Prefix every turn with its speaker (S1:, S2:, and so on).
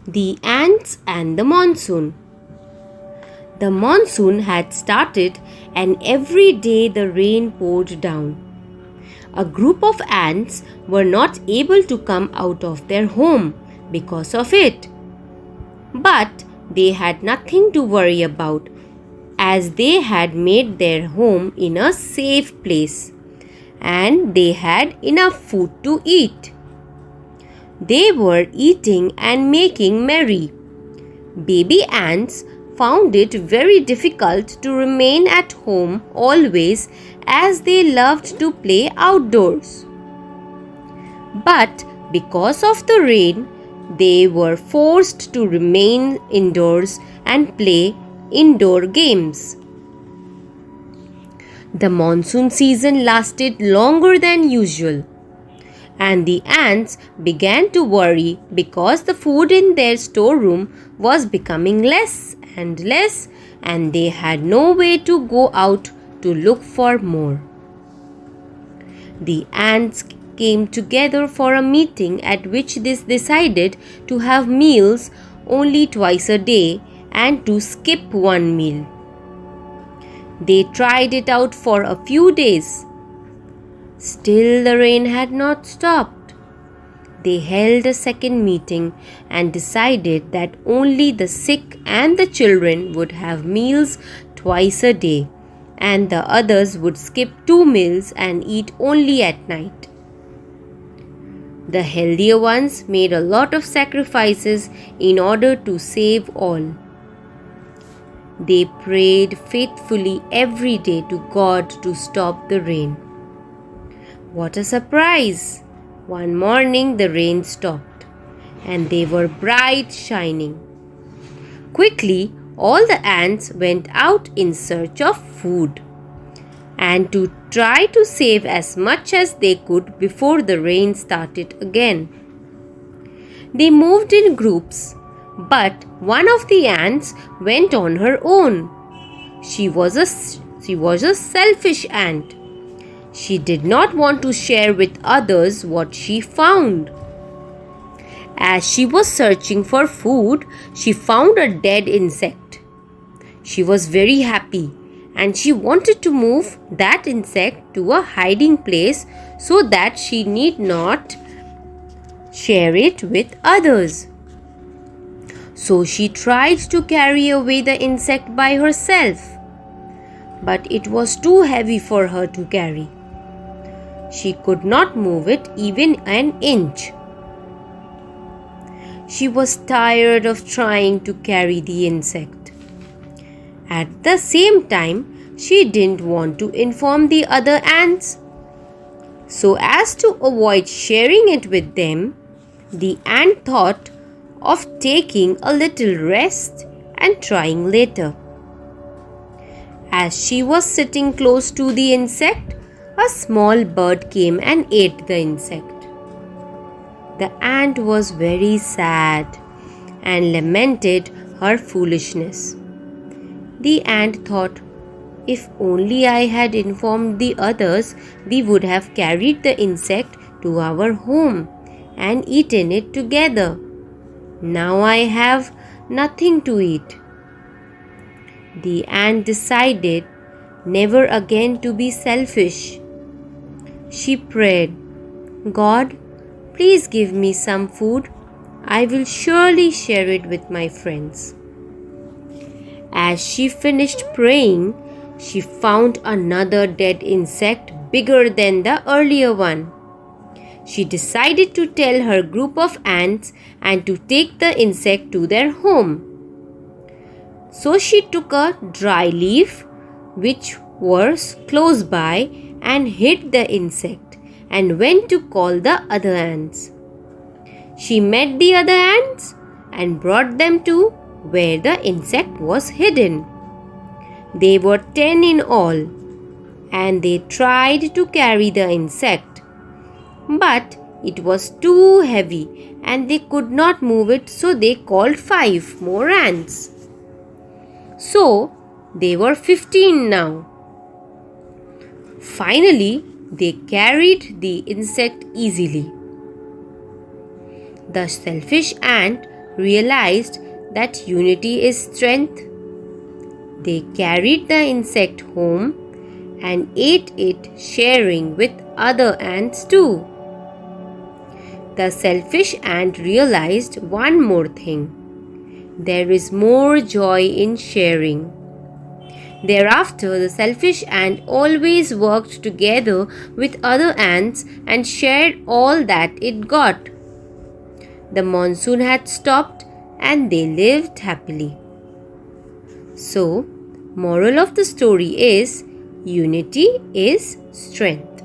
S1: The ants and the monsoon. The monsoon had started, and every day the rain poured down. A group of ants were not able to come out of their home because of it. But they had nothing to worry about, as they had made their home in a safe place and they had enough food to eat. They were eating and making merry. Baby ants found it very difficult to remain at home always, as they loved to play outdoors. But because of the rain, they were forced to remain indoors and play indoor games. The monsoon season lasted longer than usual, and the ants began to worry because the food in their storeroom was becoming less and less, and they had no way to go out to look for more. The ants came together for a meeting at which they decided to have meals only twice a day and to skip one meal. They tried it out for a few days. Still, the rain had not stopped. They held a second meeting and decided that only the sick and the children would have meals twice a day, and the others would skip 2 meals and eat only at night. The healthier ones made a lot of sacrifices in order to save all. They prayed faithfully every day to God to stop the rain. What a surprise! One morning the rain stopped, and they were bright shining. Quickly, all the ants went out in search of food, and to try to save as much as they could before the rain started again. They moved in groups, but one of the ants went on her own. She was a selfish ant. She did not want to share with others what she found. As she was searching for food, she found a dead insect. She was very happy, and she wanted to move that insect to a hiding place so that she need not share it with others. So she tried to carry away the insect by herself, but it was too heavy for her to carry. She could not move it even an inch. She was tired of trying to carry the insect. At the same time, she didn't want to inform the other ants. So as to avoid sharing it with them, the ant thought of taking a little rest and trying later. As she was sitting close to the insect, a small bird came and ate the insect. The ant was very sad and lamented her foolishness. The ant thought, if only I had informed the others, we would have carried the insect to our home and eaten it together. Now I have nothing to eat. The ant decided never again to be selfish. She prayed, God, please give me some food. I will surely share it with my friends. As she finished praying, she found another dead insect bigger than the earlier one. She decided to tell her group of ants and to take the insect to their home. So she took a dry leaf which was close by and hid the insect and went to call the other ants. She met the other ants and brought them to where the insect was hidden. They were 10 in all, and they tried to carry the insect. But it was too heavy and they could not move it, so they called 5 more ants. So they were 15 now. Finally, they carried the insect easily. The selfish ant realized that unity is strength. They carried the insect home and ate it, sharing with other ants too. The selfish ant realized one more thing. There is more joy in sharing. Thereafter, the selfish ant always worked together with other ants and shared all that it got. The monsoon had stopped and they lived happily. So, moral of the story is unity is strength.